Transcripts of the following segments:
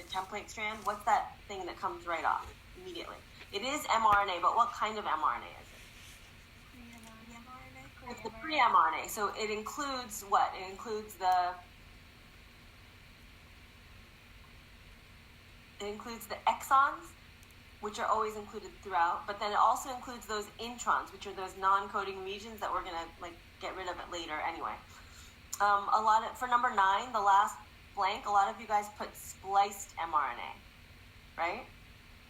template strand, what's that thing that comes right off immediately? It is mRNA, but what kind of mRNA is it? It's the pre-mRNA. So it includes what? It includes the exons, which are always included throughout, but then it also includes those introns, which are those non-coding regions that we're gonna get rid of it later anyway. For number 9, the last blank, a lot of you guys put spliced mRNA, right?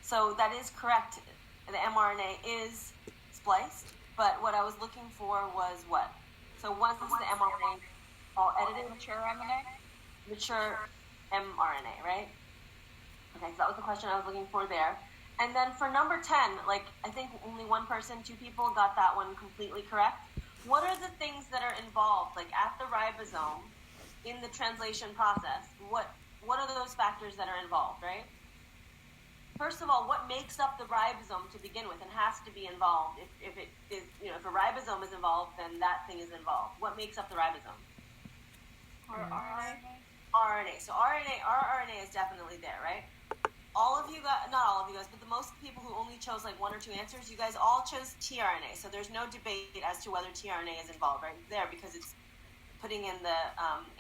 So that is correct. The mRNA is spliced, but what I was looking for was what? So once the mRNA all edited, mature mRNA? Mature mRNA, right? Okay, so that was the question I was looking for there. And then for number 10, I think only one person, 2 people got that one completely correct. What are the things that are involved, at the ribosome, in the translation process? What are those factors that are involved, right? First of all, what makes up the ribosome to begin with and has to be involved? If it is, if a ribosome is involved, then that thing is involved. What makes up the ribosome? RNA. So RNA is definitely there, right? All of you guys, not all of you guys, but the most people who only chose 1 or 2 answers, you guys all chose tRNA. So there's no debate as to whether tRNA is involved right there, because it's putting in the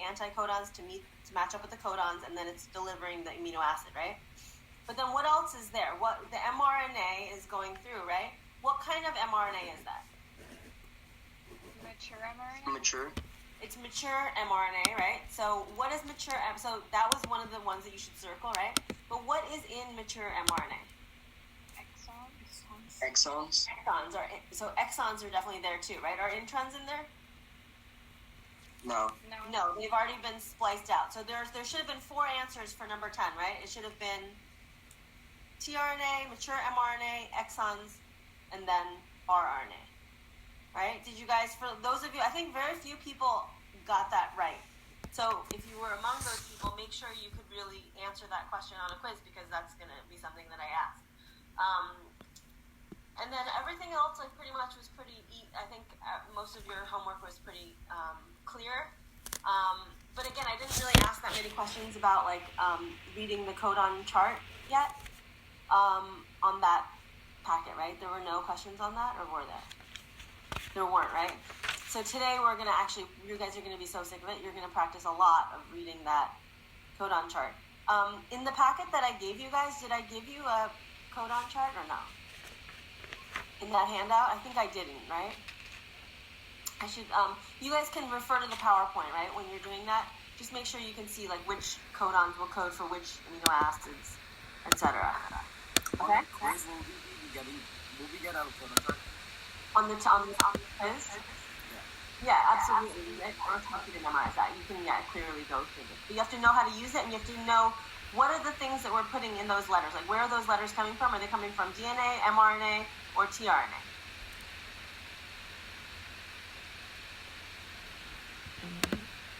anticodons to match up with the codons, and then it's delivering the amino acid, right? But then what else is there? What the mRNA is going through, right? What kind of mRNA is that? Mature mRNA? Mature. It's mature mRNA, right? So what is mature so that was one of the ones that you should circle, right? But what is in mature mRNA? Exons. So exons are definitely there too, right? Are introns in there? No, they've already been spliced out. So there should have been 4 answers for number 10, right? It should have been tRNA, mature mRNA, exons, and then rRNA, right? Did you guys, for those of you, I think very few people got that right. So if you were among those people, make sure you could really answer that question on a quiz, because that's going to be something that I asked. And then everything else, pretty much was pretty, I think most of your homework was pretty clear. But again, I didn't really ask that many questions about reading the codon chart yet on that packet, right? There were no questions on that, or were there? There weren't, right? So today we're going to you guys are going to be so sick of it, you're going to practice a lot of reading that codon chart. In the packet that I gave you guys, did I give you a codon chart or no? In that handout? I think I didn't, right? I should, you guys can refer to the PowerPoint, right? When you're doing that, just make sure you can see which codons will code for which amino acids, etc. Okay? Will we get out of codon chart? On the quiz? Yeah, absolutely. I don't want you to memorize that. You can, clearly go through it. But you have to know how to use it, and you have to know what are the things that we're putting in those letters. Where are those letters coming from? Are they coming from DNA, mRNA, or tRNA?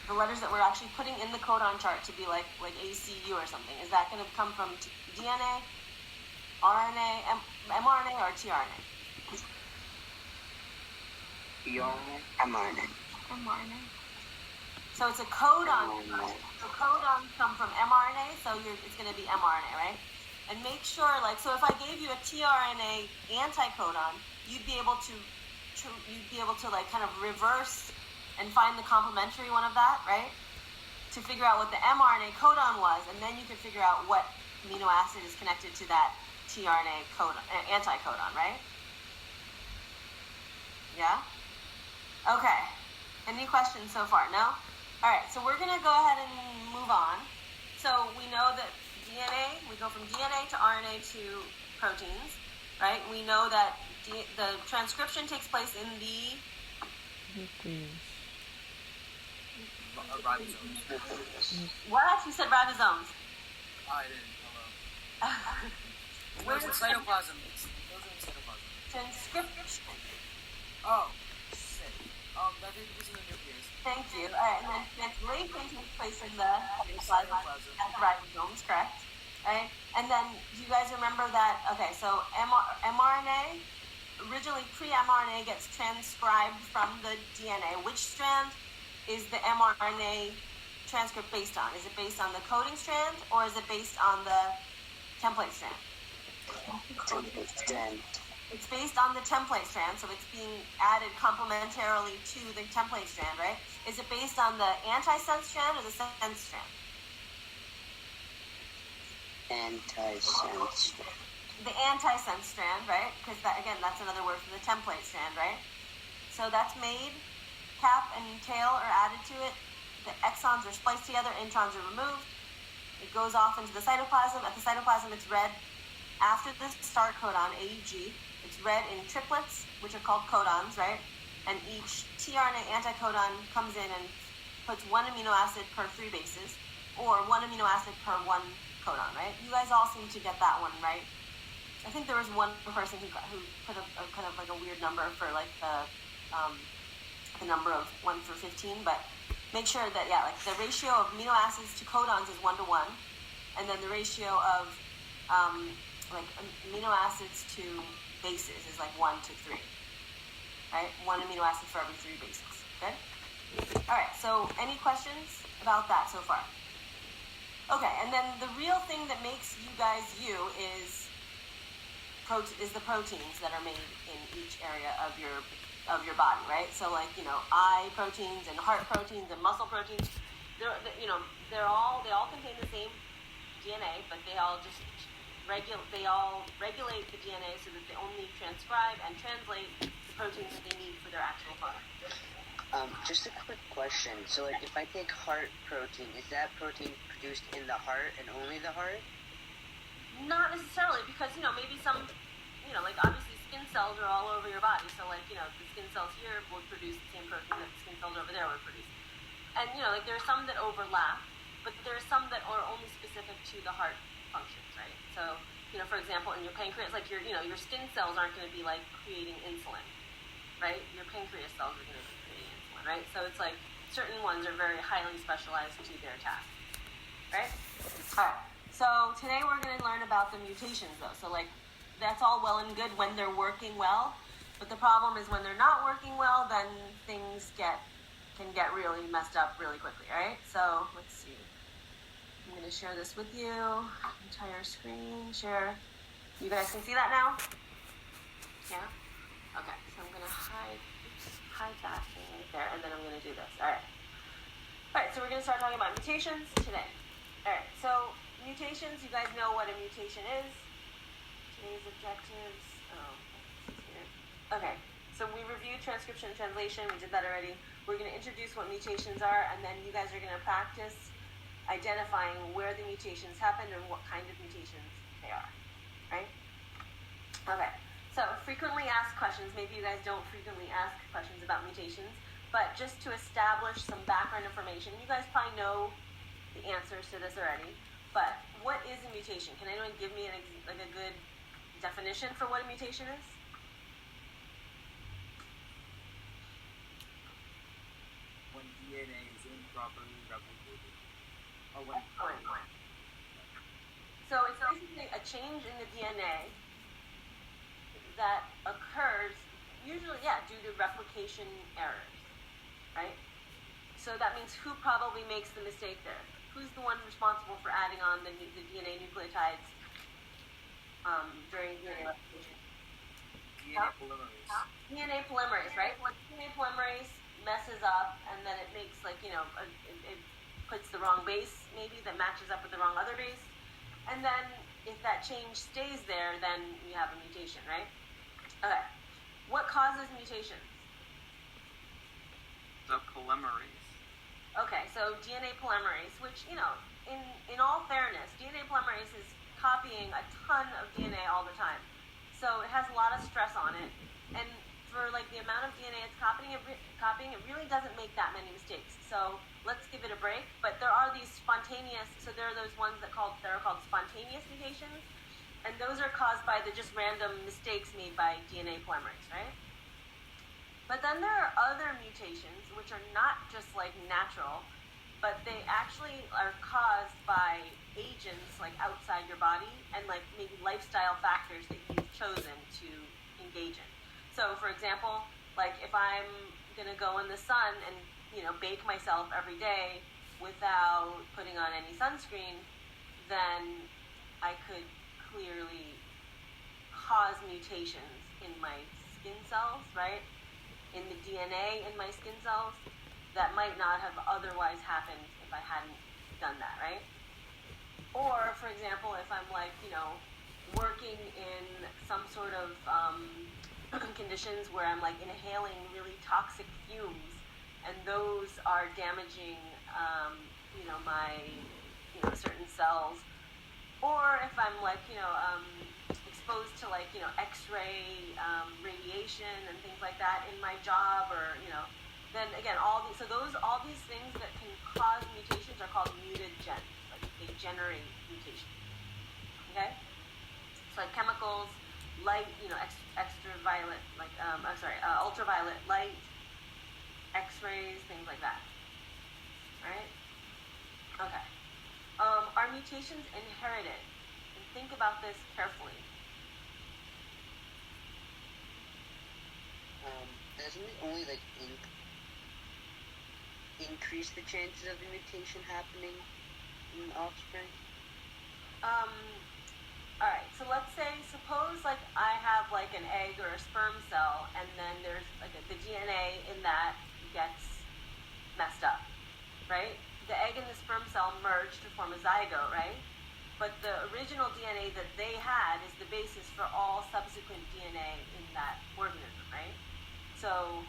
The letters that we're actually putting in the codon chart to be like ACU or something, is that going to come from DNA, RNA, mRNA, or tRNA? mRNA. So it's a codon. So codons come from mRNA, so it's going to be mRNA, right? And make sure, so if I gave you a tRNA anticodon, you'd be able to kind of reverse and find the complementary one of that, right? To figure out what the mRNA codon was, and then you can figure out what amino acid is connected to that tRNA codon, anticodon, right? Yeah? Okay. Any questions so far? No? All right, so we're going to go ahead and move on. So we know that DNA, we go from DNA to RNA to proteins, right? We know that the transcription takes place in the ribosomes. What? You said ribosomes. I didn't. Hello. Where's the cytoplasm? Those are in cytoplasm. Transcription. Oh, shit. That is in the nucleus. Thank you. All right, and then translation takes place in the cytoplasm at the ribosomes, correct? Right? And then, do you guys remember that? Okay, so mRNA, originally pre-mRNA gets transcribed from the DNA. Which strand is the mRNA transcript based on? Is it based on the coding strand or is it based on the template strand? It's based on the template strand, so it's being added complementarily to the template strand, right? Is it based on the anti-sense strand or the sense strand? Anti-sense. The anti-sense strand, right? Because that, again, that's another word for the template strand, right? So that's made, cap and tail are added to it, the exons are spliced together, introns are removed, it goes off into the cytoplasm. At the cytoplasm, it's read after the start codon, AUG. It's read in triplets, which are called codons, right? And each tRNA anticodon comes in and puts one amino acid per 3 bases, or one amino acid per 1 codon, right? You guys all seem to get that one, right? I think there was one person who put a kind of like a weird number for like the number of 1 for 15, but make sure that, yeah, like the ratio of amino acids to codons is 1 to 1, and then the ratio of like amino acids to bases is like 1 to 3, right? 1 amino acid for every 3 bases. Good? All right, so any questions about that so far? Okay, and then the real thing that makes you guys you is the proteins that are made in each area of your body, right? So like, you know, eye proteins and heart proteins and muscle proteins, they all contain the same DNA, but they all regulate the DNA so that they only transcribe and translate the proteins that they need for their actual function. Just a quick question. So, like, if I take heart protein, is that protein produced in the heart and only the heart? Not necessarily, because, you know, maybe some, you know, like, obviously skin cells are all over your body. So, like, you know, the skin cells here will produce the same protein that the skin cells over there would produce. And, you know, like, there are some that overlap, but there are some that are only specific to the heart functions, right? So, you know, for example, in your pancreas, like, your skin cells aren't going to be, like, creating insulin, right? Your pancreas cells are going to be creating insulin, right? So it's like certain ones are very highly specialized to their task, right? All right. So today we're going to learn about the mutations, though. So, like, that's all well and good when they're working well, but the problem is when they're not working well, then things can get really messed up really quickly, right? So let's see. I'm going to share this with you. Entire screen share. You guys can see that now? Yeah? Okay, so I'm going to hide that thing right there, and then I'm going to do this. All right. All right, so we're going to start talking about mutations today. All right, so mutations, you guys know what a mutation is. Today's objectives. Oh, this is here. Okay, so we reviewed transcription and translation. We did that already. We're going to introduce what mutations are, and then you guys are going to practice identifying where the mutations happened and what kind of mutations they are, right? Okay, so frequently asked questions. Maybe you guys don't frequently ask questions about mutations, but just to establish some background information, you guys probably know the answers to this already, but what is a mutation? Can anyone give me a good definition for what a mutation is? When DNA is improperly replicated. So it's basically a change in the DNA that occurs usually, due to replication errors, right? So that means who probably makes the mistake there? Who's the one responsible for adding on the DNA nucleotides during DNA replication? DNA polymerase. DNA polymerase, right? When DNA polymerase messes up and then it makes it puts the wrong base maybe that matches up with the wrong other base, and then if that change stays there, then you have a mutation, right? Okay. What causes mutations? The polymerase. Okay, so DNA polymerase, which, in all fairness, DNA polymerase is copying a ton of DNA all the time. So it has a lot of stress on it. And for the amount of DNA it's copying, it really doesn't make that many mistakes. So let's give it a break. But there are these spontaneous, so there are those ones that are called spontaneous mutations. And those are caused by the just random mistakes made by DNA polymerase, right? But then there are other mutations which are not just natural, but they actually are caused by agents outside your body and maybe lifestyle factors that you've chosen to engage in. So for example, if I'm gonna go in the sun and bake myself every day, without putting on any sunscreen, then I could clearly cause mutations in my skin cells, right? In the DNA in my skin cells that might not have otherwise happened if I hadn't done that, right? Or, for example, if I'm like, working in some sort of conditions where I'm like inhaling really toxic fumes, and those are damaging, my, certain cells. Or if I'm like, exposed to like, X-ray radiation and things like that in my job, or, then again, all these things that can cause mutations are called mutagens. Like they generate mutations. Okay? So like chemicals, light, extraviolet, like, ultraviolet light, X-rays, things like that. Right? Okay. Are mutations inherited? And think about this carefully. Doesn't it only like increase the chances of the mutation happening in the offspring? Alright, so suppose like I have like an egg or a sperm cell, and then there's like the DNA in that gets messed up, right? The egg and the sperm cell merge to form a zygote, right? But the original DNA that they had is the basis for all subsequent DNA in that organism, right? So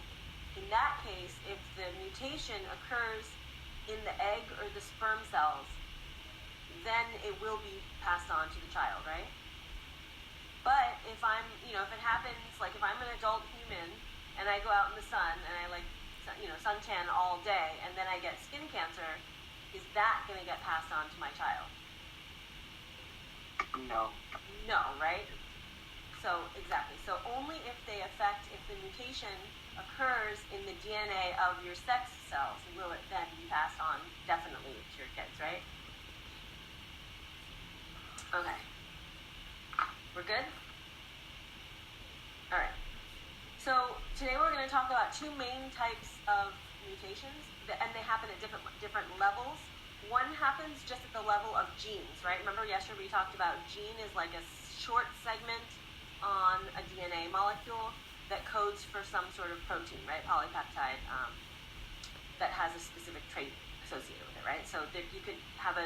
in that case, if the mutation occurs in the egg or the sperm cells, then it will be passed on to the child, right? But if I'm, if it happens, like if I'm an adult human and I go out in the sun and I like, suntan all day and then I get skin cancer, is that going to get passed on to my child? No. No, right? So, exactly. So only if the mutation occurs in the DNA of your sex cells, will it then be passed on definitely to your kids, right? Okay. We're good? Alright. So today we're going to talk about two main types of mutations, and they happen at different levels. One happens just at the level of genes, right? Remember yesterday we talked about gene is like a short segment on a DNA molecule that codes for some sort of protein, right? Polypeptide that has a specific trait associated with it, right? So you could have a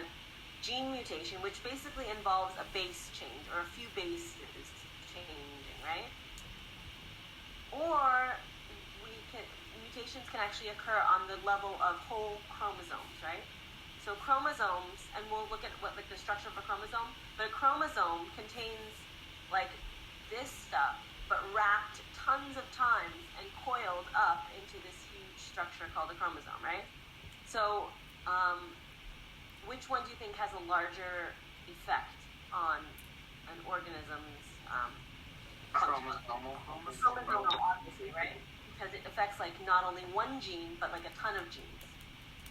gene mutation, which basically involves a base change or a few bases changing, right? Or mutations can actually occur on the level of whole chromosomes, right? So chromosomes, and we'll look at what like the structure of a chromosome, but a chromosome contains like this stuff, but wrapped tons of times and coiled up into this huge structure called a chromosome, right? So, which one do you think has a larger effect on an organism's Chromosomal. chromosomal, obviously, right? Because it affects like not only one gene, but like a ton of genes,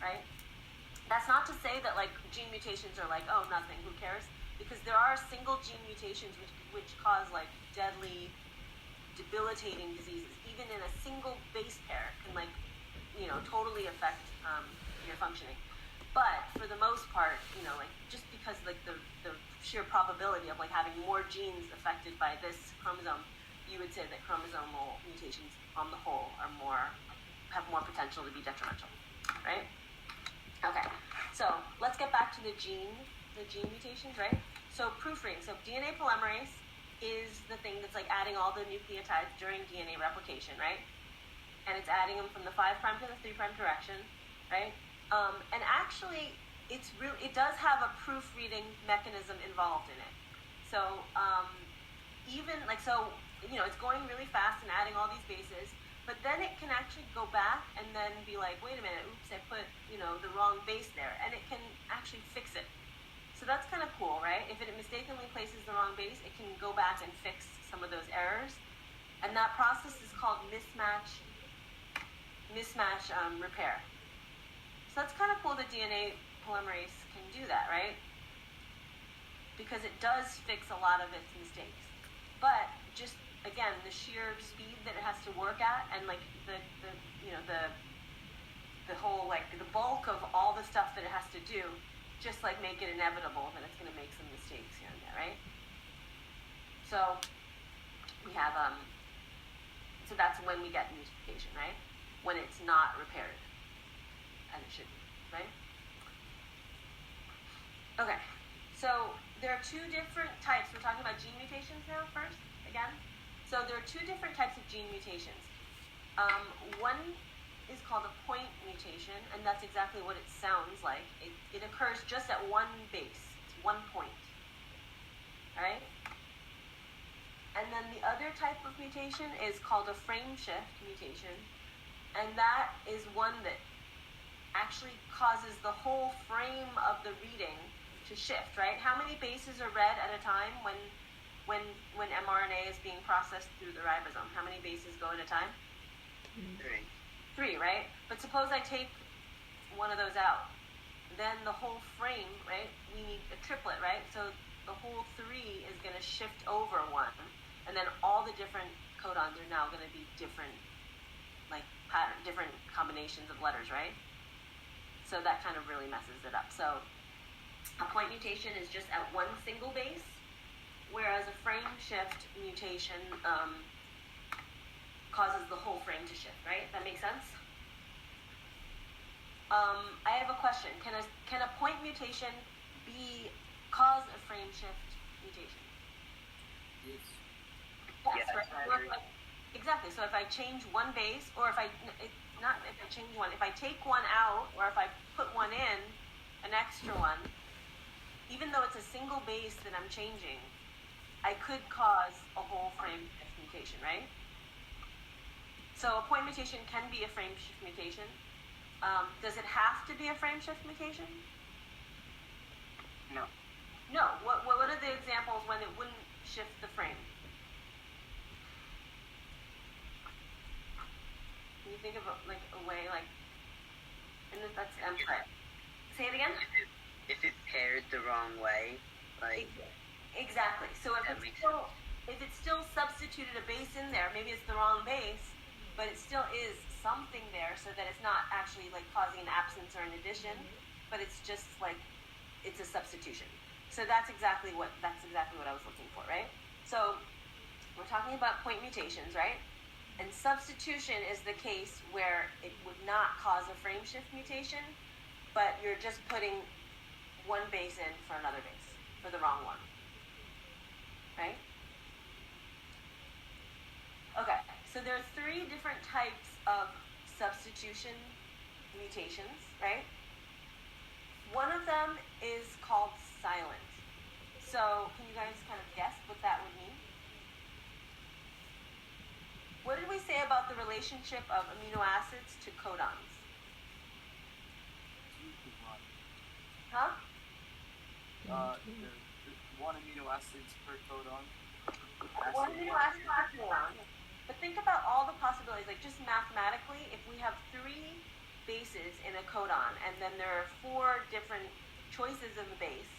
right? That's not to say that like gene mutations are like, oh, nothing, who cares? Because there are single gene mutations which cause like deadly, debilitating diseases. Even in a single base pair can like, totally affect your functioning. But for the most part, like just because like the sheer probability of like having more genes affected by this chromosome, you would say that chromosomal mutations on the whole have more potential to be detrimental, right? Okay, so let's get back to the gene mutations, right? So proofreading. So DNA polymerase is the thing that's like adding all the nucleotides during DNA replication, right? And it's adding them from the 5' to the 3' direction, right? And actually, it does have a proofreading mechanism involved in it. So it's going really fast and adding all these bases, but then it can actually go back and then be like, wait a minute, oops, I put the wrong base there, and it can actually fix it. So that's kind of cool, right? If it mistakenly places the wrong base, it can go back and fix some of those errors, and that process is called mismatch repair. So that's kind of cool that DNA polymerase can do that, right? Because it does fix a lot of its mistakes. But just, again, the sheer speed that it has to work at, and like the the whole, like, the bulk of all the stuff that it has to do, just like make it inevitable that it's going to make some mistakes here and there, right? So we have, so that's when we get mutation, right? When it's not repaired, as it should be, right? Okay, so there are two different types. We're talking about gene mutations now first, again. So there are two different types of gene mutations. One is called a point mutation, and that's exactly what it sounds like. It occurs just at one base. It's 1 point. All right? And then the other type of mutation is called a frame shift mutation, and that is one that actually causes the whole frame of the reading to shift, right? How many bases are read at a time when mRNA is being processed through the ribosome? How many bases go at a time? 3, right? But suppose I take one of those out. Then the whole frame, right? We need a triplet, right? So the whole 3 is going to shift over 1. And then all the different codons are now going to be different, like pattern, different combinations of letters, right? So that kind of really messes it up. So a point mutation is just at one single base, whereas a frame shift mutation causes the whole frame to shift, right? That makes sense? I have a question. Can a point mutation cause a frame shift mutation? Yes. Yes, Yeah, right? Exactly. So if I change one base, or if I change one, if I take one out, or if I put one in, an extra one, even though it's a single base that I'm changing, I could cause a whole frame shift mutation, right? So a point mutation can be a frame shift mutation. Does it have to be a frame shift mutation? No. No. What are the examples when it wouldn't shift the frame? Can you think of a way, like, and that's say it again? If it's paired the wrong way, like Exactly. So if it's still substituted a base in there, maybe it's the wrong base, but it still is something there, so that it's not actually like causing an absence or an addition, but it's just like it's a substitution. So that's exactly what I was looking for, right? So we're talking about point mutations, right? And substitution is the case where it would not cause a frame shift mutation, but you're just putting one base in for another base, for the wrong one. Right? Okay, so there are 3 different types of substitution mutations, right? One of them is called silent. So can you guys kind of guess what that would mean? What did we say about the relationship of amino acids to codons? Huh? The 1 amino acids per codon. One amino acid per codon. But think about all the possibilities, like just mathematically, if we have 3 bases in a codon, and then there are 4 different choices of the base,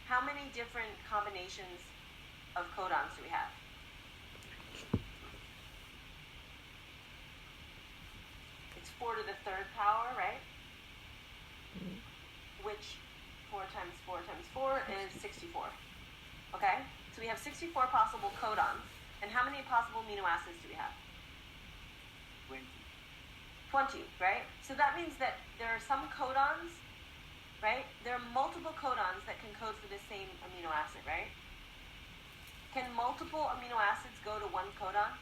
how many different combinations of codons do we have? It's 4 to the 3rd power, right? Which 4 times 4 times 4 is 64. Okay? So we have 64 possible codons. And how many possible amino acids do we have? 20, right? So that means that there are some codons, right? There are multiple codons that can code for the same amino acid, right? Can multiple amino acids go to one codon?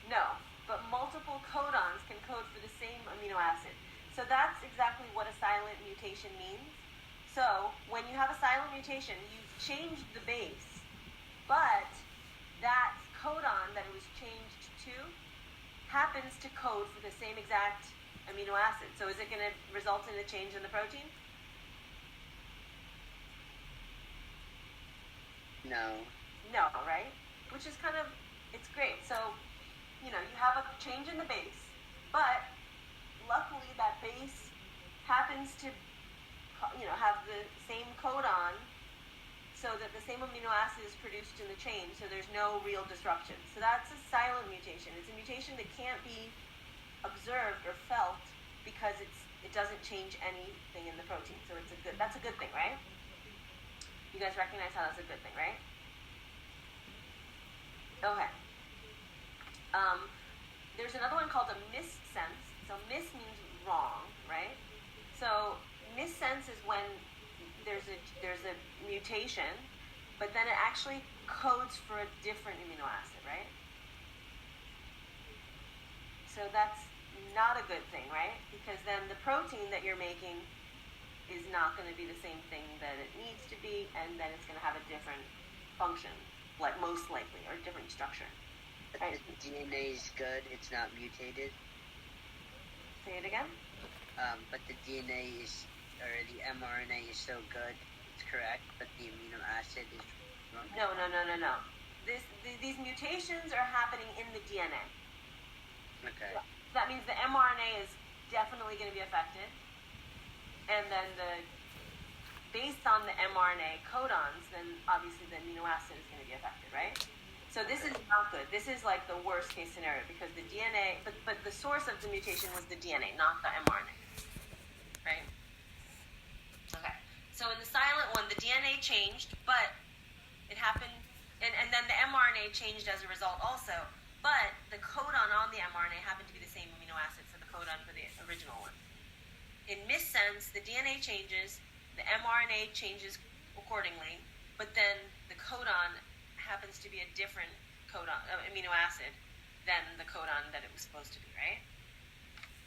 No, but multiple codons can code for the same amino acid. So that's exactly what a silent mutation means. So when you have a silent mutation, you've changed the base, but that codon that it was changed to happens to code for the same exact amino acid. So is it going to result in a change in the protein? no. No, right? Which is kind of, it's great. So, you have a change in the base, but luckily that base happens to, have the same codon so that the same amino acid is produced in the chain, so there's no real disruption. So that's a silent mutation. It's a mutation that can't be observed or felt because it doesn't change anything in the protein. So that's a good thing, right? You guys recognize how that's a good thing, right? Okay. There's another one called a missense. So mis means wrong, right? So missense is when there's a mutation, but then it actually codes for a different amino acid, right? So that's not a good thing, right? Because then the protein that you're making is not going to be the same thing that it needs to be, and then it's going to have a different function, like most likely, or different structure. Right? The DNA is good, it's not mutated. Say it again? But the DNA is, or the mRNA is so good, it's correct, but the amino acid is wrong. No. These mutations are happening in the DNA. Okay. So that means the mRNA is definitely going to be affected, and then based on the mRNA codons, then obviously the amino acid is going to be affected, right? So this is not good. This is like the worst case scenario because the DNA, but the source of the mutation was the DNA, not the mRNA, right? Okay. So in the silent one, the DNA changed, but it happened, and then the mRNA changed as a result also, but the codon on the mRNA happened to be the same amino acid for the codon for the original one. In missense, the DNA changes, the mRNA changes accordingly, but then the codon happens to be a different codon, amino acid than the codon that it was supposed to be, right?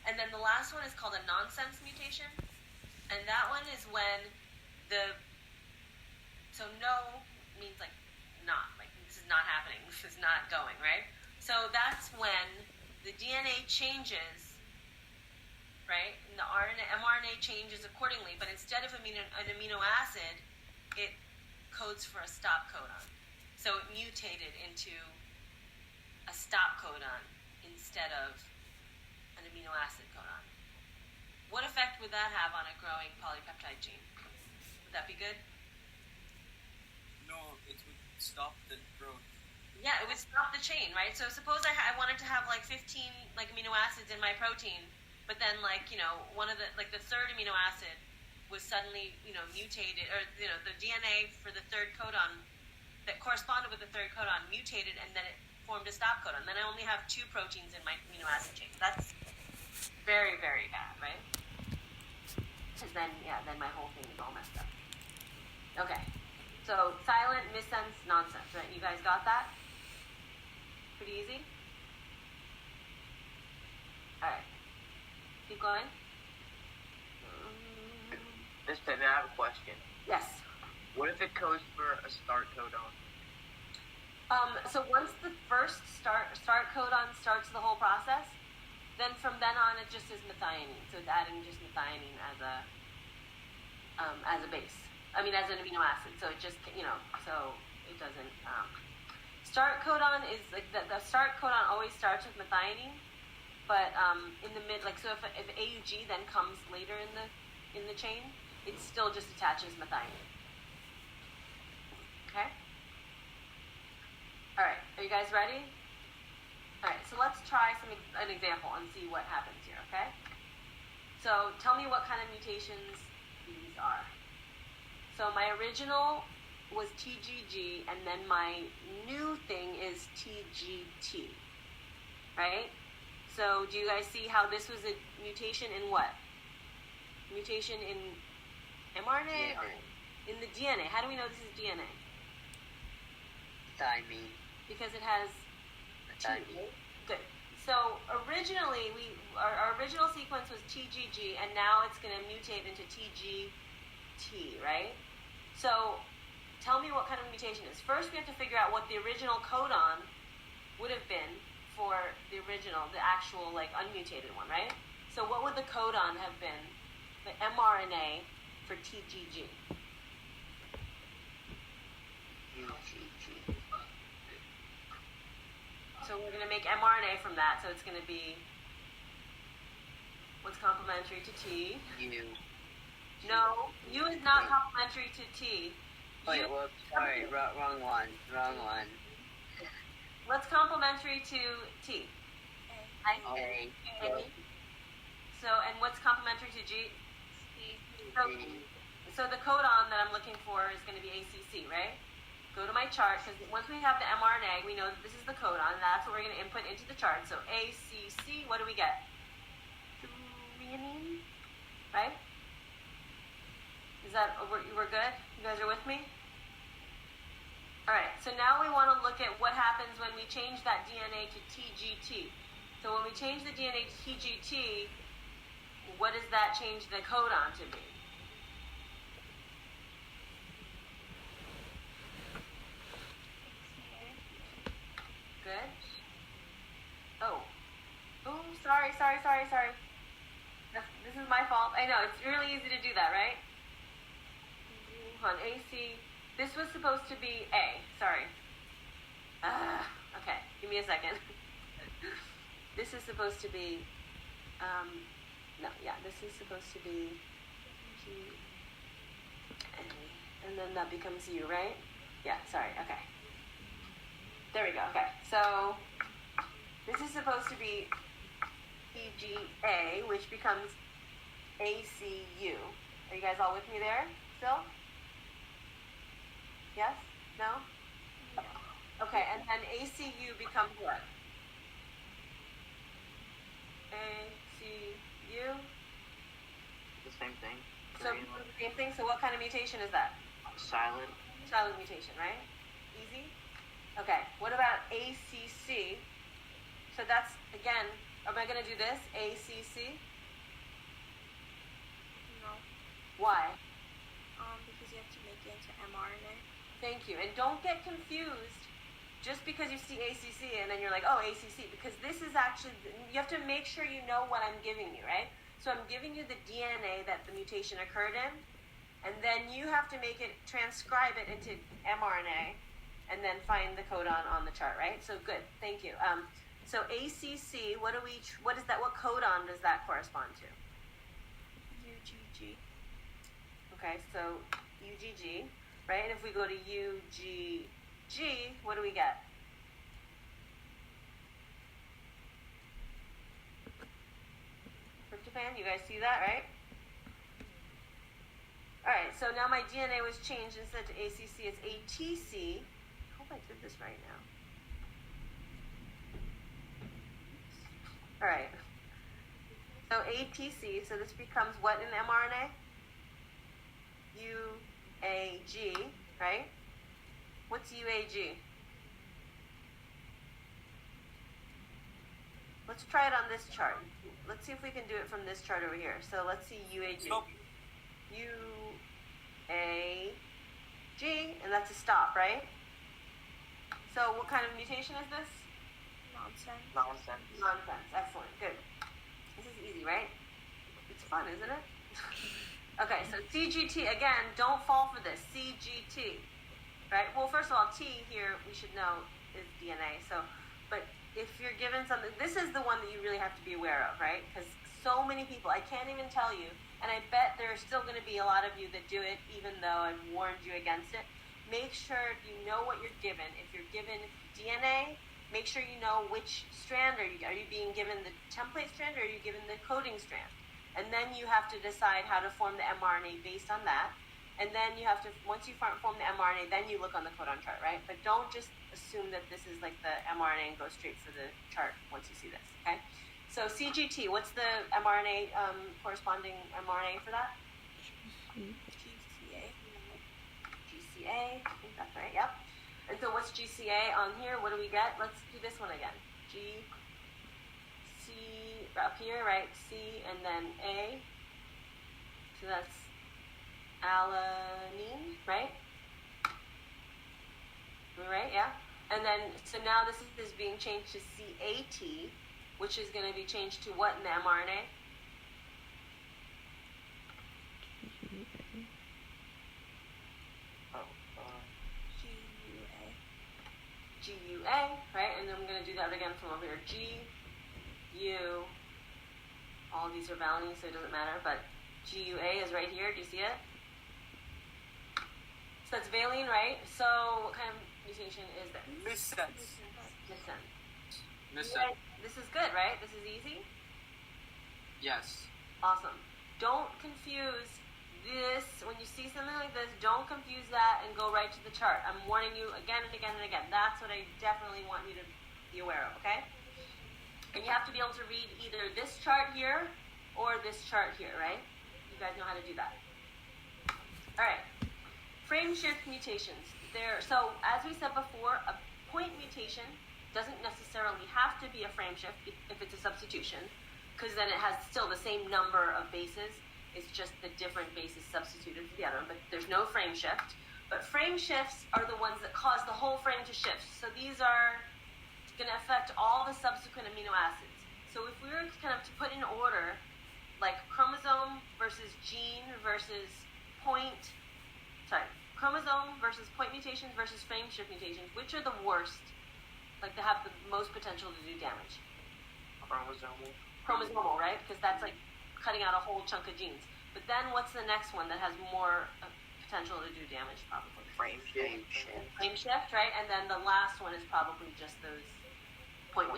And then the last one is called a nonsense mutation, and that one is when so no means like not, like this is not happening, this is not going, right? So that's when the DNA changes, right? And the mRNA changes accordingly, but instead of an amino acid, it codes for a stop codon. So it mutated into a stop codon instead of an amino acid codon. What effect would that have on a growing polypeptide gene? Would that be good? No, it would stop the growth. Yeah, it would stop the chain, right? So suppose I wanted to have like 15 like amino acids in my protein, but then like, one of the third amino acid was suddenly, mutated, or, the DNA for the third codon that corresponded with the third codon mutated, and then it formed a stop codon. Then I only have 2 proteins in my amino acid chain. That's very, very bad, right? Because then my whole thing is all messed up. Okay. So silent, missense, nonsense, right? You guys got that? Pretty easy? Alright. Keep going. Miss Pittman, I have a question. Yes. What if it codes for a start codon? So once the first start codon starts the whole process, then from then on it just is methionine. So it's adding just methionine as a base. I mean, as an amino acid. So it just, so it doesn't. Start codon is like the start codon always starts with methionine, but in the mid, like, so if AUG then comes later in the chain, it still just attaches methionine. Okay. All right, are you guys ready? All right, so let's try an example and see what happens here, okay? So tell me what kind of mutations these are. So my original was TGG, and then my new thing is TGT, right? So do you guys see how this was a mutation in what? Mutation in mRNA or in the DNA? How do we know this is DNA? Thymine. Because it has Thymine. Good. So originally our original sequence was TGG, and now it's going to mutate into TGT, right? So tell me what kind of mutation it is. First, we have to figure out what the original codon would have been for the actual like unmutated one, right? So what would the codon have been, the mRNA for TGG? UGG. So we're going to make mRNA from that. So it's going to be, what's complementary to T? U. No, U is not complementary to T. Wait, whoops, sorry, wrong one. What's complementary to T? A. A. So, and what's complementary to G? So the codon that I'm looking for is going to be ACC, right? Go to my chart, because once we have the mRNA, we know that this is the codon, and that's what we're going to input into the chart. So ACC, what do we get? Threonine, right? Is that, we're good? You guys are with me? All right, so now we want to look at what happens when we change that DNA to TGT. So when we change the DNA to TGT, what does that change the codon to be? Good. Oh, sorry. This is my fault. I know, it's really easy to do that, right? Hold on, AC. This was supposed to be A. Sorry. Okay, give me a second. This is supposed to be, this is supposed to be G, A, and then that becomes U, right? Yeah, sorry, okay. There we go, okay. So, this is supposed to be EGA, which becomes ACU. Are you guys all with me there still? Yes? No? Okay, and then ACU becomes what? ACU? The same thing. So, same thing, so what kind of mutation is that? Silent. Silent mutation, right? Easy? Okay, what about ACC? So that's, again, am I going to do this? ACC? No. Why? Because you have to make it into mRNA. Thank you. And don't get confused just because you see ACC and then you're like, oh, ACC, because this is actually, you have to make sure you know what I'm giving you, right? So I'm giving you the DNA that the mutation occurred in, and then you have to make it, transcribe it into mRNA, and then find the codon on the chart, right? So good, thank you. So ACC, what is that? What codon does that correspond to? UGG. Okay, so UGG, right? And if we go to UGG, what do we get? Tryptophan, you guys see that, right? All right, so now my DNA was changed. Instead to ACC, it's ATC. I hope I did this right now. All right. So ATC, so this becomes what in mRNA? UAG, right? What's UAG? Let's try it on this chart. Let's see if we can do it from this chart over here. So let's see UAG. Stop. UAG, and that's a stop, right? So what kind of mutation is this? Nonsense. Nonsense. Excellent. Good. This is easy, right? It's fun, isn't it? Okay, so CGT, again, don't fall for this. CGT, right? Well, first of all, T here, we should know, is DNA. So, but if you're given something, this is the one that you really have to be aware of, right? Because so many people, I can't even tell you, and I bet there are still going to be a lot of you that do it, even though I've warned you against it. Make sure you know what you're given. If you're given DNA, make sure you know which strand are you being given the template strand, or are you given the coding strand? And then you have to decide how to form the mRNA based on that. And then you have to, once you form the mRNA, then you look on the codon chart, right? But don't just assume that this is like the mRNA and go straight for the chart once you see this, okay? So CGT, what's the mRNA, corresponding mRNA for that? GCA, I think that's right, yep. And so what's GCA on here? What do we get? Let's do this one again. G, C, up here, right? C, and then A. So that's alanine, right? Am I right? Yeah? And then, so now this is being changed to CAT, which is going to be changed to what in the mRNA? GUA, right? And then I'm going to do that again from over here. G, U, all these are valine, so it doesn't matter, but GUA is right here. Do you see it? So that's valine, right? So what kind of mutation is this? Missense. Missense. Missense. This is good, right? This is easy? Yes. Awesome. Don't confuse this. When you see something like this, don't confuse that and go right to the chart. I'm warning you again and again and again. That's what I definitely want you to be aware of, okay? And you have to be able to read either this chart here or this chart here, right? You guys know how to do that. All right. Frame shift mutations. So as we said before, a point mutation doesn't necessarily have to be a frame shift if it's a substitution, because then it has still the same number of bases. It's just the different bases substituted for the other one, but there's no frame shift. But frame shifts are the ones that cause the whole frame to shift. So these are going to affect all the subsequent amino acids. So if we were kind of to put in order, like chromosome versus gene versus chromosome versus point mutations versus frame shift mutations, which are the worst? Like they have the most potential to do damage? Chromosomal, right? Because that's like cutting out a whole chunk of genes. But then what's the next one that has more potential to do damage, probably? Frame shift. Frame shift, right? And then the last one is probably just those point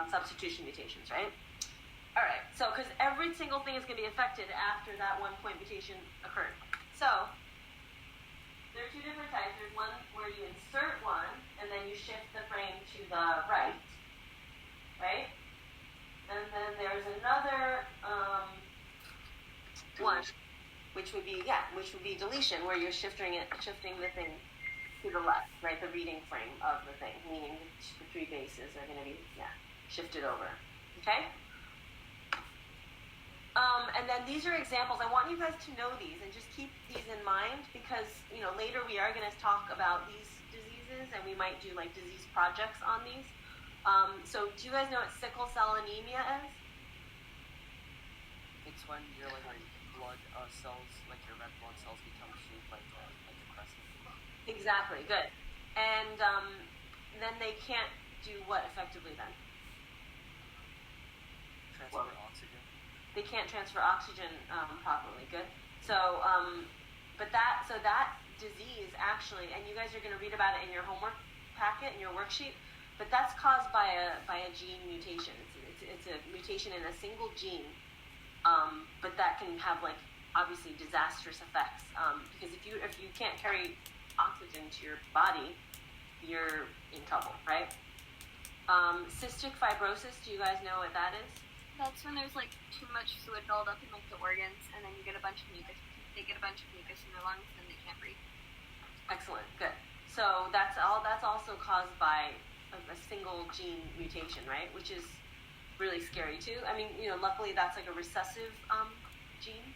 substitution mutations, right? All right, so because every single thing is going to be affected after that one point mutation occurred. So there are two different types. There's one where you insert one and then you shift the frame to the right, right? And then there's another one, which would be deletion, where you're shifting the thing to the left, right? The reading frame of the thing, meaning the three bases are going to be shifted over. Okay. And then these are examples. I want you guys to know these and just keep these in mind because later we are going to talk about these diseases and we might do like disease projects on these. So do you guys know what sickle cell anemia is? It's when your blood cells, like your red blood cells, become shaped like a crescent. Exactly. Good. And then they can't do what effectively then? Transfer oxygen. They can't transfer oxygen properly. Good. So, that disease actually, and you guys are going to read about it in your homework packet in your worksheet. But that's caused by a gene mutation. It's a mutation in a single gene, but that can have obviously disastrous effects. Because if you can't carry oxygen to your body, you're in trouble, right? Cystic fibrosis. Do you guys know what that is? That's when there's too much fluid buildup in the organs, and then you get a bunch of mucus. They get a bunch of mucus in their lungs, and they can't breathe. Excellent. Good. So that's also caused by a single gene mutation, right? Which is really scary too. I mean, luckily that's a recessive gene.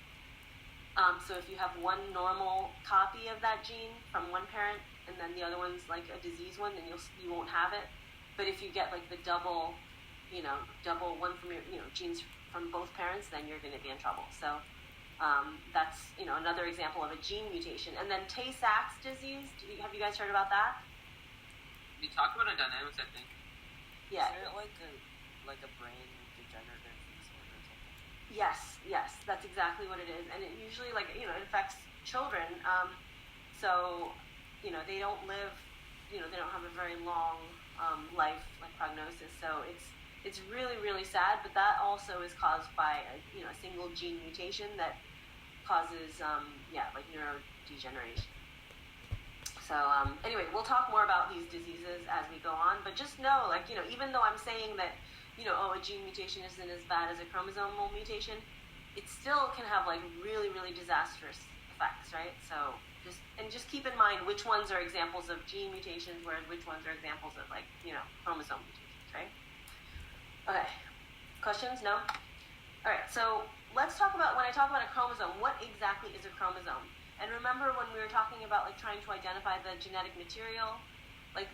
So if you have one normal copy of that gene from one parent, and then the other one's a disease one, then you won't have it. But if you get the double one from your genes from both parents, then you're going to be in trouble. So that's another example of a gene mutation. And then Tay-Sachs disease. Have you guys heard about that? We talked about it in dynamics, I think. Yeah. Is it like a brain degenerative disorder or something? Yes, that's exactly what it is. And it usually it affects children. So they don't live, they don't have a very long life prognosis. So it's really, really sad. But that also is caused by a single gene mutation that causes neurodegeneration. So anyway, we'll talk more about these diseases as we go on. But just know, even though I'm saying that, a gene mutation isn't as bad as a chromosomal mutation, it still can have really, really disastrous effects, right? So just keep in mind which ones are examples of gene mutations, whereas which ones are examples of chromosome mutations, right? Okay. Questions? No? All right. So let's talk about, when I talk about a chromosome, what exactly is a chromosome? And remember when we were talking about trying to identify the genetic material,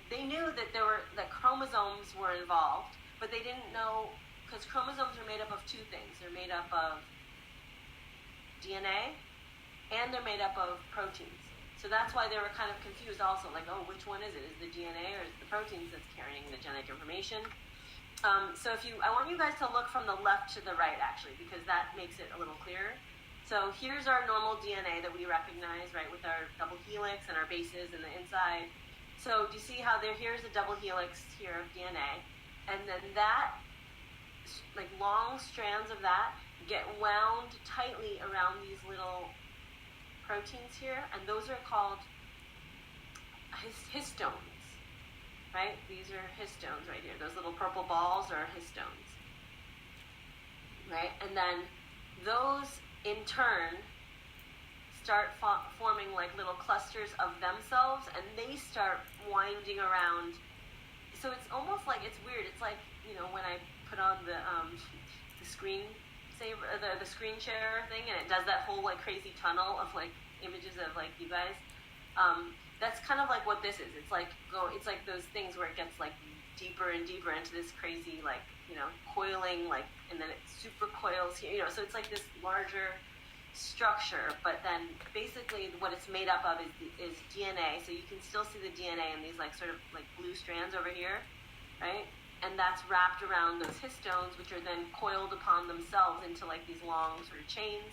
they knew that that chromosomes were involved, but they didn't know, because chromosomes are made up of two things. They're made up of DNA and they're made up of proteins. So that's why they were kind of confused also, which one is it? Is the DNA or is it the proteins that's carrying the genetic information? So I want you guys to look from the left to the right actually, because that makes it a little clearer. So here's our normal DNA that we recognize, right, with our double helix and our bases in the inside. So do you see how here's a double helix here of DNA, and then that, like long strands of that, get wound tightly around these little proteins here, and those are called histones, right? These are histones right here. Those little purple balls are histones, right? And then those in turn start forming like little clusters of themselves, and they start winding around. So it's almost like, it's weird. It's like, when I put on the screen saver, the screen share thing, and it does that whole like crazy tunnel of like images of like you guys. That's kind of like what this is. It's like those things where it gets like deeper and deeper into this crazy like coiling, like, and then it super coils here. So it's like this larger structure, but then basically what it's made up of is DNA. So you can still see the DNA in these like sort of like blue strands over here, right? And that's wrapped around those histones, which are then coiled upon themselves into like these long sort of chains,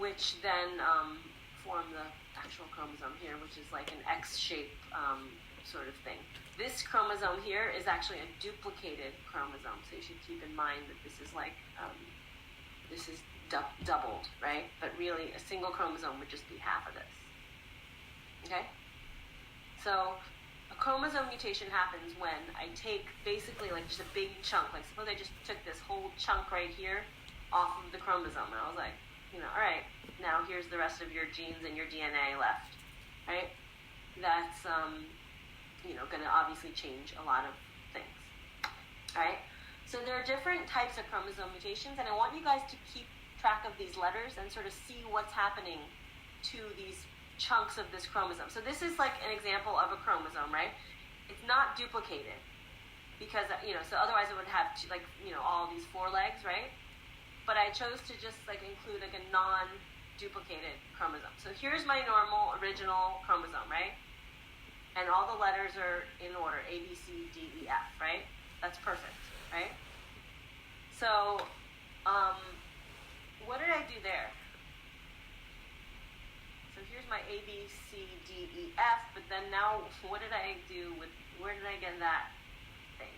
which then form the actual chromosome here, which is like an X-shape sort of thing. This chromosome here is actually a duplicated chromosome, so you should keep in mind that this is like this is doubled, right? But really, a single chromosome would just be half of this. Okay? So a chromosome mutation happens when I take basically like just a big chunk. Like suppose I just took this whole chunk right here off of the chromosome, and I was like, all right, now here's the rest of your genes and your DNA left, right? That's going to obviously change a lot of things, all right? So there are different types of chromosome mutations, and I want you guys to keep track of these letters and sort of see what's happening to these chunks of this chromosome. So this is like an example of a chromosome, right? It's not duplicated because, so otherwise it would have all these 4 legs, right? But I chose to just like include like a non-duplicated chromosome. So here's my normal original chromosome, right? And all the letters are in order, A, B, C, D, E, F, right? That's perfect, right? So, what did I do there? So here's my A, B, C, D, E, F, but then now what did I do with, where did I get that thing?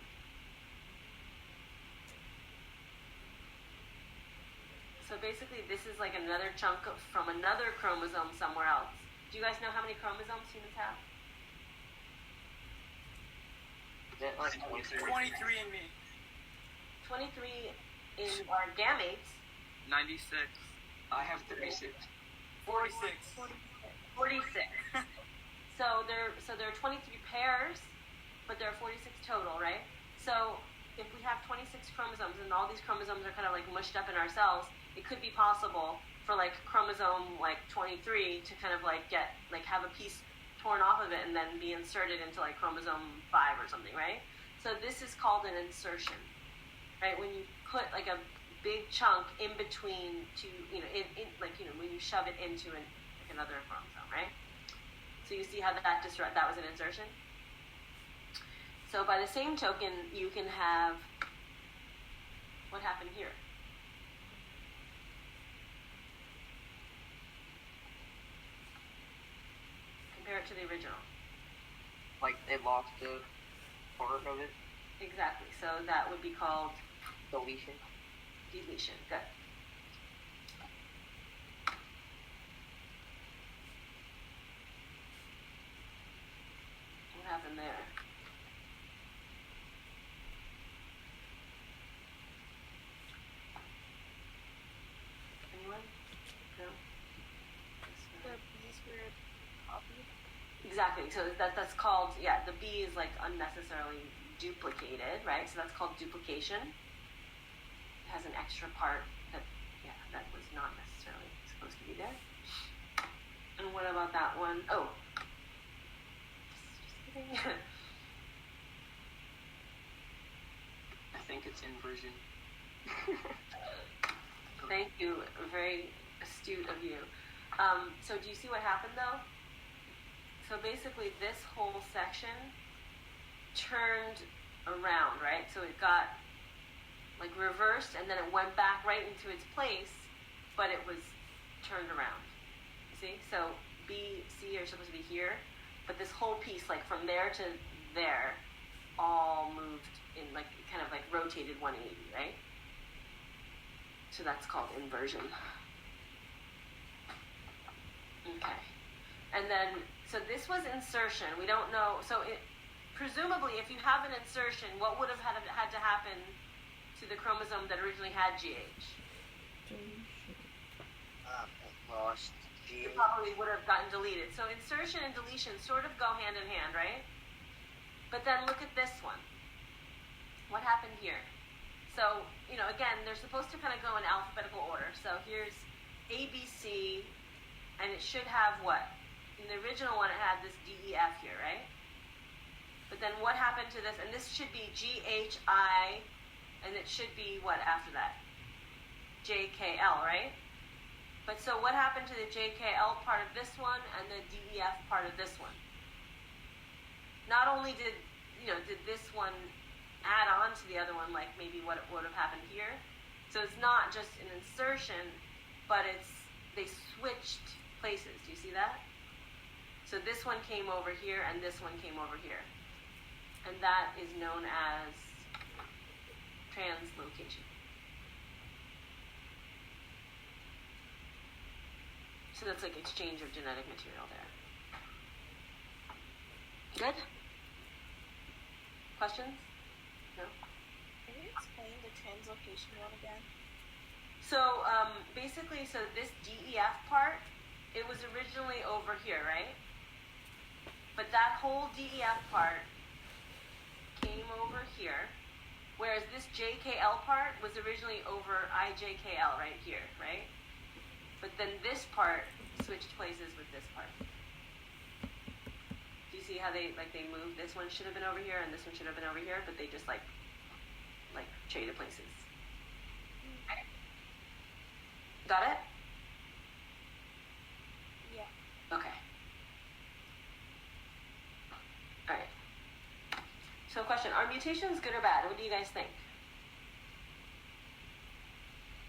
So basically this is like another chunk from another chromosome somewhere else. Do you guys know how many chromosomes humans have? Is it like 23? 23 in me. 23 in our gametes. 96. I have 36. 46. 46. So there are 23 pairs, but there are 46 total, right? So if we have 26 chromosomes and all these chromosomes are kind of like mushed up in our cells, it could be possible for like chromosome like 23 to kind of like get like have a piece torn off of it and then be inserted into like chromosome 5 or something, right? So this is called an insertion, right? When you put like a big chunk in between two, when you shove it into another chromosome, right? So you see how that was an insertion? So by the same token, you can have, what happened here? Compare it to the original. Like they lost a part of it? Exactly. So that would be called Deletion. deletion. Good. What happened there? Anyone? No? The bees were copied. Exactly. So that's called, the B is like unnecessarily duplicated, right? So that's called duplication. It has an extra part that was not necessarily supposed to be there. And what about that one? Oh. Just kidding. I think it's inversion. Thank you. Very astute of you. So do you see what happened though? So basically this whole section turned around, right? So it got like reversed and then it went back right into its place but it was turned around. You see? So B, C are supposed to be here, but this whole piece, like from there to there, all moved in, like, kind of like rotated 180, right? So that's called inversion. Okay. And then, so this was insertion. We don't know. So presumably, if you have an insertion, what would have had to happen to the chromosome that originally had GH? It lost G. It probably would have gotten deleted. So insertion and deletion sort of go hand in hand, right? But then look at this one. What happened here? So, you know, again, they're supposed to kind of go in alphabetical order. So here's A, B, C, and it should have what? In the original one, it had this D, E, F here, right? But then what happened to this? And this should be G, H, I, and it should be what after that? J, K, L, right? But so what happened to the J, K, L part of this one and the D, E, F part of this one? Not only did this one add on to the other one, like maybe what would have happened here. So it's not just an insertion, but they switched places. Do you see that? So this one came over here and this one came over here. And that is known as translocation. So that's like exchange of genetic material there. Good? Questions? No? Can you explain the translocation one again? So basically, so this DEF part, it was originally over here, right? But that whole DEF part came over here, whereas this JKL part was originally over IJKL right here, right? But then this part switched places with this part. Do you see how they moved? This one should have been over here, and this one should have been over here, but they just like traded places. Got it? Yeah. Okay. All right. So, question: are mutations good or bad? What do you guys think?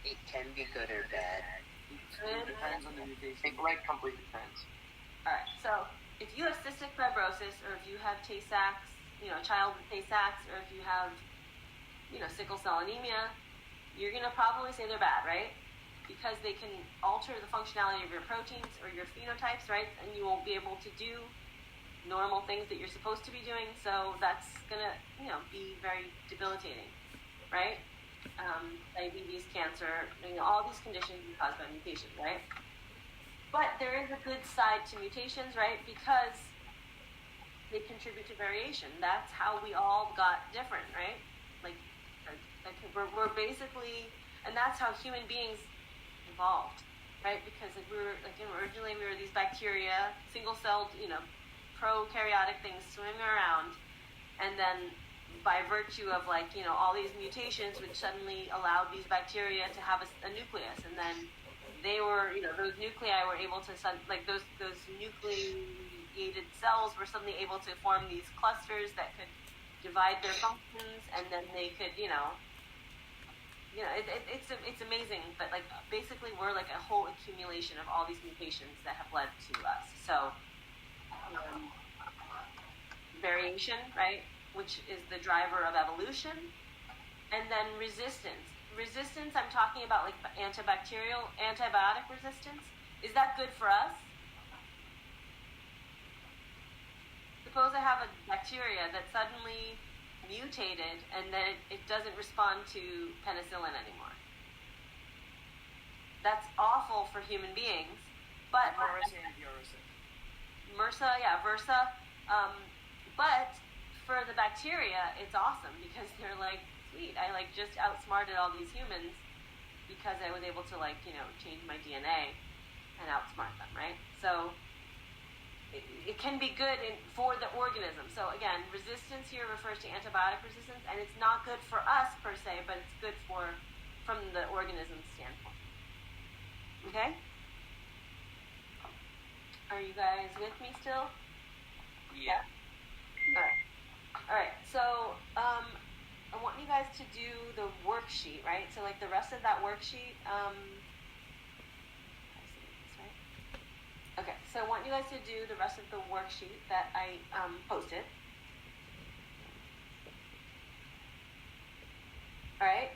It can be good or bad. It depends on the mutation. It like completely depends. All right. So, if you have cystic fibrosis, or if you have Tay-Sachs, child with Tay-Sachs, or if you have, sickle cell anemia, you're gonna probably say they're bad, right? Because they can alter the functionality of your proteins or your phenotypes, right? And you won't be able to do normal things that you're supposed to be doing. So that's gonna, be very debilitating, right? Diabetes, cancer, all these conditions are caused by mutations, right? But there is a good side to mutations, right? Because they contribute to variation. That's how we all got different, right? Like we're basically, and that's how human beings evolved, right? Because originally we were these bacteria, single-celled, prokaryotic things swimming around, and then by virtue of all these mutations, which suddenly allowed these bacteria to have a nucleus, and then they were, those nuclei were able to, those nucleated cells were suddenly able to form these clusters that could divide their functions, and then they could, it's amazing, but basically we're like a whole accumulation of all these mutations that have led to us. So variation, right, which is the driver of evolution, and then resistance. Resistance, I'm talking about antibiotic resistance. Is that good for us? Suppose I have a bacteria that suddenly mutated and then it doesn't respond to penicillin anymore. That's awful for human beings, but MRSA, yeah, VRSA. But for the bacteria, it's awesome because they're like, sweet, I just outsmarted all these humans because I was able to change my DNA and outsmart them, right? So it can be good for the organism. So again, resistance here refers to antibiotic resistance, and it's not good for us per se, but it's good from the organism standpoint. Okay? Are you guys with me still? Yeah. All right. So I want you guys to do the worksheet, right? So the rest of that worksheet, you guys to do the rest of the worksheet that I posted. All right.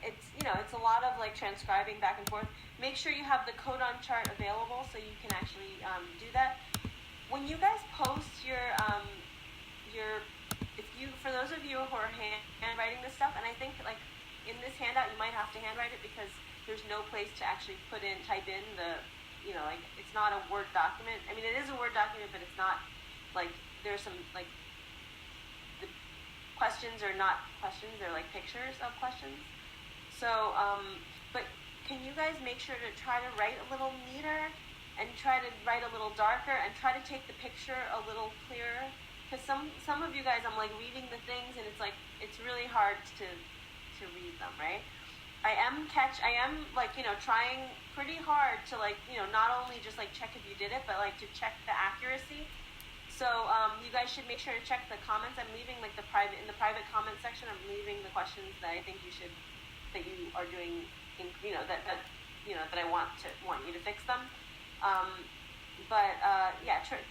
It's a lot of like transcribing back and forth. Make sure you have the codon chart available so you can actually do that. When you guys post for those of you who are handwriting this stuff, and I think like in this handout you might have to handwrite it because there's no place to actually type in the, like it's not a Word document. I mean, it is a Word document, but it's not like there's some like the questions are not questions; they're like pictures of questions. So, but can you guys make sure to try to write a little neater and try to write a little darker and try to take the picture a little clearer? Because some of you guys, I'm like reading the things and it's really hard to read them, right? I am like, trying pretty hard to like, not only just like check if you did it, but like to check the accuracy. So you guys should make sure to check the comments. I'm leaving like in the private comment section, I'm leaving the questions that I think that you are doing, that I want you to fix them.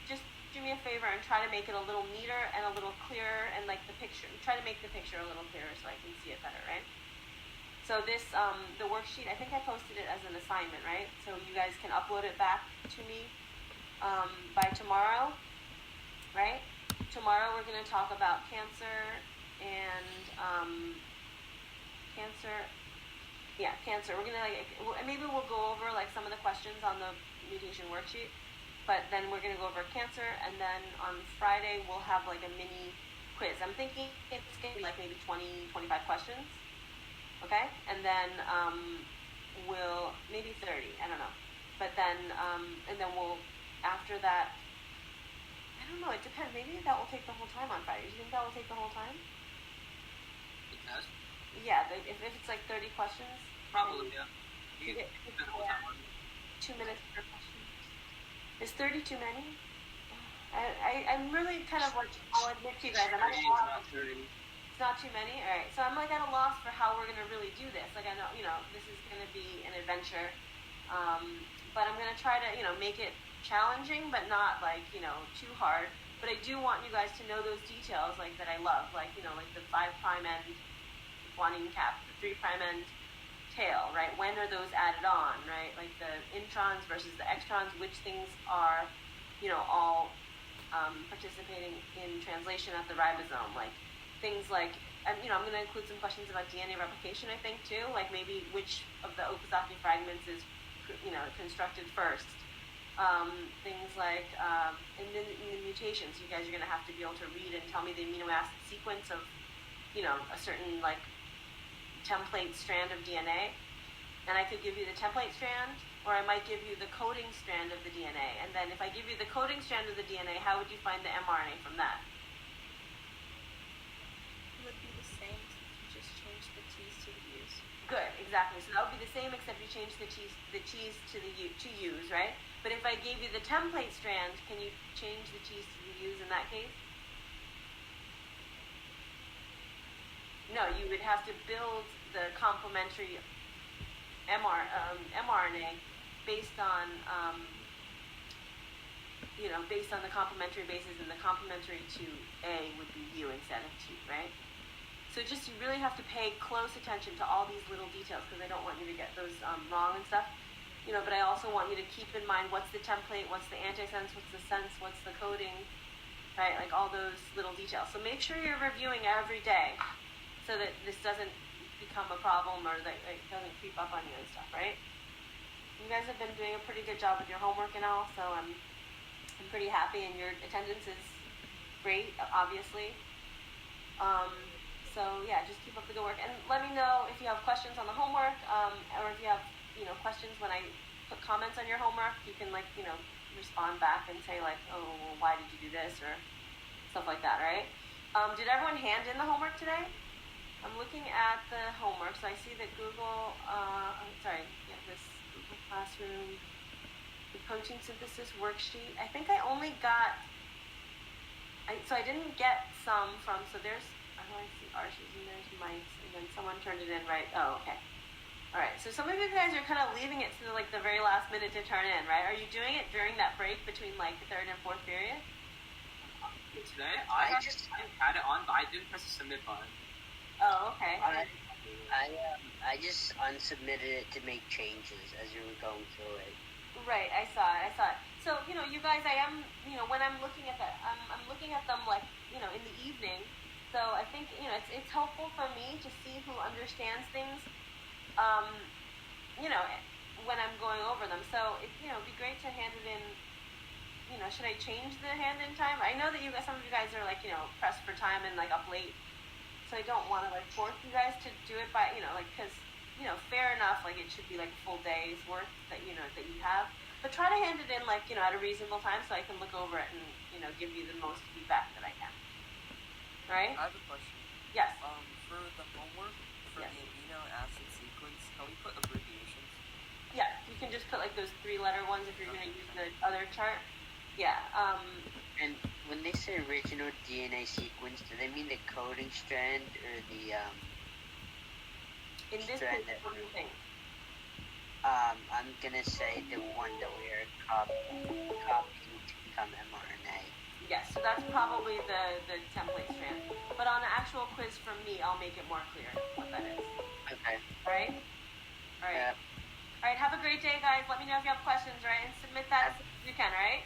Just do me a favor and try to make it a little neater and a little clearer and like the picture. Try to make the picture a little clearer so I can see it better, right? So this, the worksheet, I think I posted it as an assignment, right? So you guys can upload it back to me by tomorrow, right? Tomorrow we're going to talk about cancer and cancer. We're going to maybe we'll go over like some of the questions on the mutation worksheet, but then we're going to go over cancer, and then on Friday we'll have like a mini quiz. I'm thinking it's going to be like maybe 20, 25 questions. Okay, and then we'll maybe 30. I don't know, but then and then we'll after that. I don't know. It depends. Maybe that will take the whole time on Friday. Do you think that will take the whole time? It does. Yeah. If it's like 30 questions. Probably, yeah. You get spend the whole time on it. 2 minutes per question. Is 30 too many? I'm really kind of like. I'll admit to you guys. I'm at a loss. Not 30. It's not too many? Alright, so I'm like at a loss for how we're going to really do this. Like I know, this is going to be an adventure. But I'm going to try to, make it challenging, but not like, too hard. But I do want you guys to know those details like that I love. Like, like the 5' end guanine cap, the 3' end tail, right? When are those added on, right? Like the introns versus the extrons, which things are, all participating in translation at the ribosome. Like, things like, I'm going to include some questions about DNA replication, I think, too. Like maybe which of the Okazaki fragments is, constructed first. Things like, in the mutations, you guys are going to have to be able to read and tell me the amino acid sequence of, a certain, like, template strand of DNA. And I could give you the template strand, or I might give you the coding strand of the DNA. And then if I give you the coding strand of the DNA, how would you find the mRNA from that? Would be the same if you just change the T's to the U's. Good, exactly. So that would be the same except you change the T's to the U's, right? But if I gave you the template strand, can you change the T's to the U's in that case? No, you would have to build the complementary mRNA based on based on the complementary bases, and the complementary to A would be U instead of T, right? So you really have to pay close attention to all these little details because I don't want you to get those wrong and stuff. But I also want you to keep in mind what's the template, what's the antisense, what's the sense, what's the coding, right? Like all those little details. So make sure you're reviewing every day so that this doesn't become a problem or that it doesn't creep up on you and stuff, right? You guys have been doing a pretty good job with your homework and all, so I'm pretty happy, and your attendance is great, obviously. So yeah, just keep up the good work, and let me know if you have questions on the homework, or if you have questions when I put comments on your homework. You can respond back and say like, oh, well, why did you do this, or stuff like that, right? Did everyone hand in the homework today? I'm looking at the homework, so I see that Google, this Google Classroom, the protein synthesis worksheet. I think I only got, so I didn't get some from, so there's, I see Archie's and there's Mike's, and then someone turned it in right, oh, okay. All right. So some of you guys are kind of leaving it to like the very last minute to turn in, right? Are you doing it during that break between like the third and fourth period? Today, I I had it on, but I didn't press the submit button. Oh, okay. I just unsubmitted it to make changes as you were going through it. Right, I saw it. So, you guys, I am, when I'm looking at that, I'm looking at them like, in the evening. So I think, it's helpful for me to see who understands things, when I'm going over them. So, it'd be great to hand it in, should I change the hand-in time? I know that some of you guys are like, pressed for time and like up late. So I don't want to like force you guys to do it by, because, fair enough, like it should be like a full day's worth that you have. But try to hand it in like, at a reasonable time so I can look over it and, give you the most feedback that I can. Right? I have a question. Yes. For the homework, for Yes. the amino acid sequence, can we put abbreviations? Yeah, you can just put like those 3-letter ones if you're going to use the other chart. Yeah. And when they say original DNA sequence, do they mean the coding strand or the In this strand case, what do you think? I'm gonna say the one that we are copying to become mRNA. Yes, so that's probably the template strand. But on an actual quiz from me, I'll make it more clear what that is. Okay. All right? All right. All right, have a great day, guys. Let me know if you have questions, right? And submit that as soon as you can, all right?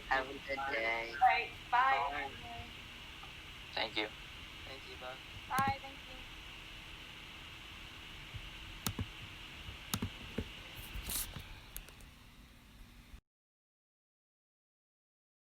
Have a good day. All right, bye. Thank you. Thank you, bye. Bye.